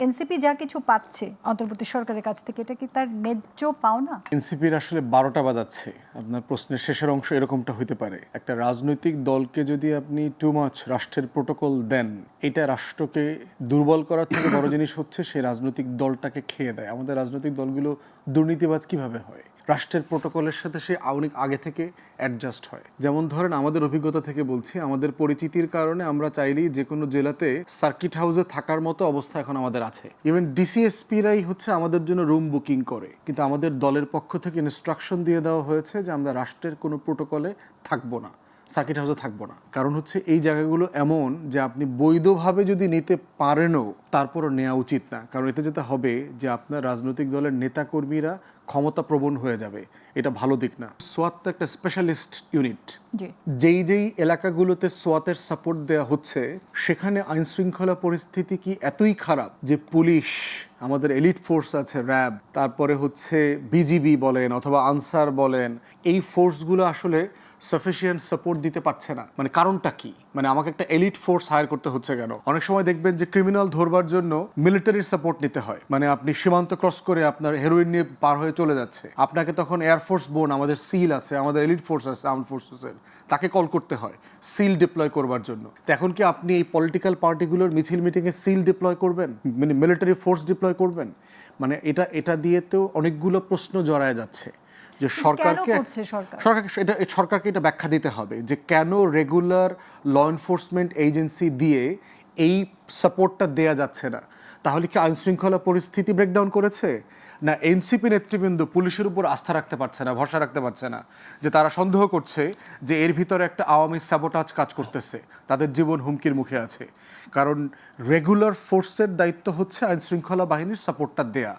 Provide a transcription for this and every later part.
NCP যা কিছু পাচ্ছে অন্তর্বর্তী সরকারের কাছ থেকে, এটা কি তার ন্যায্য পাওনা? এনসিপির আসলে 12টা বাজাচ্ছে। আপনার প্রশ্নের শেষের অংশ এরকমটা হইতে পারে। একটা রাজনৈতিক দলকে যদি আপনি টু মাচ রাষ্ট্রের প্রোটোকল দেন, এটা রাষ্ট্রকে দুর্বল করার থেকে বড় জিনিস হচ্ছে সেই রাজনৈতিক দলটাকে খেয়ে দেয়। আমাদের রাজনৈতিক দলগুলো দুর্নীতিবাজ কিভাবে হয়? রাষ্ট্রের প্রোটোকলের সাথে সে অনেক আগে থেকে অ্যাডজাস্ট হয়। যেমন ধরেন, আমাদের অভিজ্ঞতা থেকে বলছি, আমাদের পরিচিতির কারণে আমরা চাইলেই যে কোনো জেলাতে সার্কিট হাউসে থাকার মতো অবস্থা এখন আমাদের আছে। ইভেন ডিসিএসপিরাই হচ্ছে আমাদের জন্য রুম বুকিং করে, কিন্তু আমাদের দলের পক্ষ থেকে ইনস্ট্রাকশন দিয়ে দেওয়া হয়েছে যে আমরা রাষ্ট্রের কোনো প্রোটোকলে থাকবো না, সার্কিট হাউসে থাকবো না। কারণ হচ্ছে এই জায়গাগুলো এমন যে আপনি বৈধভাবে যদি নিতে পারেনও তারপরও নেওয়া উচিত না। কারণ এতে যেটা হবে যে আপনার রাজনৈতিক দলের নেতাকর্মীরা ক্ষমতা প্রবণ হয়ে যাবে, এটা ভালো দিক না। সোয়াত তো একটা স্পেশালিস্ট ইউনিট। যেই এলাকাগুলোতে সোয়াতের সাপোর্ট দেওয়া হচ্ছে সেখানে আইন শৃঙ্খলা পরিস্থিতি কি এতই খারাপ যে পুলিশ, আমাদের এলিট ফোর্স আছে, র্যাব, তারপরে হচ্ছে বিজিবি বলেন অথবা আনসার বলেন, এই ফোর্সগুলো আসলে সাফিসিয়েন্ট সাপোর্ট দিতে পারছে না। মানে কারণটা কি? মানে আমাকে একটা এলিট ফোর্স হায়ার করতে হচ্ছে কেন? অনেক সময় দেখবেন যে ক্রিমিনাল ধরবার জন্য মিলিটারির সাপোর্ট নিতে হয়। মানে আপনি সীমান্ত ক্রস করে আপনার হেরোইন নিয়ে পার হয়ে চলে যাচ্ছে, আপনাকে তখন এয়ারফোর্স বোন, আমাদের সিল আছে, আমাদের এলিট ফোর্স আছে আর্ম ফোর্সেসের, তাকে কল করতে হয় সিল ডিপ্লয় করবার জন্য। তো এখন কি আপনি এই পলিটিক্যাল পার্টিগুলোর মিছিল মিটিংয়ে সিল ডিপ্লয় করবেন, মানে মিলিটারি ফোর্স ডিপ্লয় করবেন? মানে এটা দিয়ে তো অনেকগুলো প্রশ্ন জড়ায় যাচ্ছে যে সরকারকে এটা ব্যাখ্যা দিতে হবে যে কেন রেগুলার ল এনফোর্সমেন্ট এজেন্সি দিয়ে এই সাপোর্টটা দেয়া যাচ্ছে না। তাহলে কি আইন শৃঙ্খলা পরিস্থিতি ব্রেকডাউন করেছে, না এনসিপি নেতৃবৃন্দ পুলিশের উপর আস্থা রাখতে পারছে না, ভরসা রাখতে পারছে না, যে তারা সন্দেহ করছে যে এর ভিতরে একটা আওয়ামী সাবোটাজ কাজ করতেছে, তাদের জীবন হুমকির মুখে আছে? কারণ রেগুলার ফোর্সের দায়িত্ব হচ্ছে আইন শৃঙ্খলা বাহিনীর সাপোর্টটা দেয়া।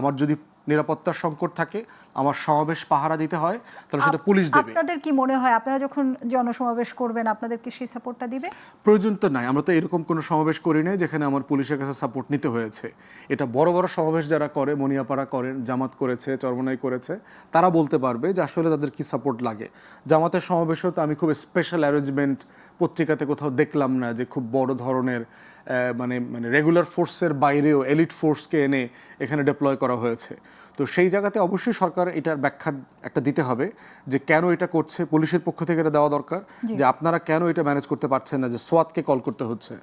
আমার যদি নিরাপত্তার সংকট থাকে, আমার সমাবেশ পাহারা দিতে হয়, তাহলে সেটা পুলিশ দেবে। আপনাদের কি মনে হয় আপনারা যখন জনসমাবেশ করবেন আপনাদের কি সেই সাপোর্টটা দিবে? প্রয়োজন তো নাই। আমরা তো এরকম কোনো সমাবেশ করি নাই যেখানে আমার পুলিশের কাছে সাপোর্ট নিতে হয়েছে। এটা বড় বড় সমাবেশ যারা করে, মনিয়াপাড়া করেন, জামাত করেছে, চরমনাই করেছে, তারা বলতে পারবে যে আসলে তাদের কি সাপোর্ট লাগে। জামাতের সমাবেশেও তো আমি খুব স্পেশাল অ্যারেঞ্জমেন্ট পত্রিকাতে কোথাও দেখলাম না যে খুব বড় ধরনের মানে রেগুলার ফোর্সের বাইরেও এলিট ফোর্সকে এনে এখানে ডিপ্লয় করা হয়েছে। তো সেই জায়গাতে অবশ্যই সরকার এটার ব্যাখ্যা একটা দিতে হবে যে কেন এটা করছে। পুলিশের পক্ষ থেকে এটা দেওয়া দরকার যে আপনারা কেন এটা ম্যানেজ করতে পারছেন না, যে সোয়াতকে কল করতে হচ্ছে।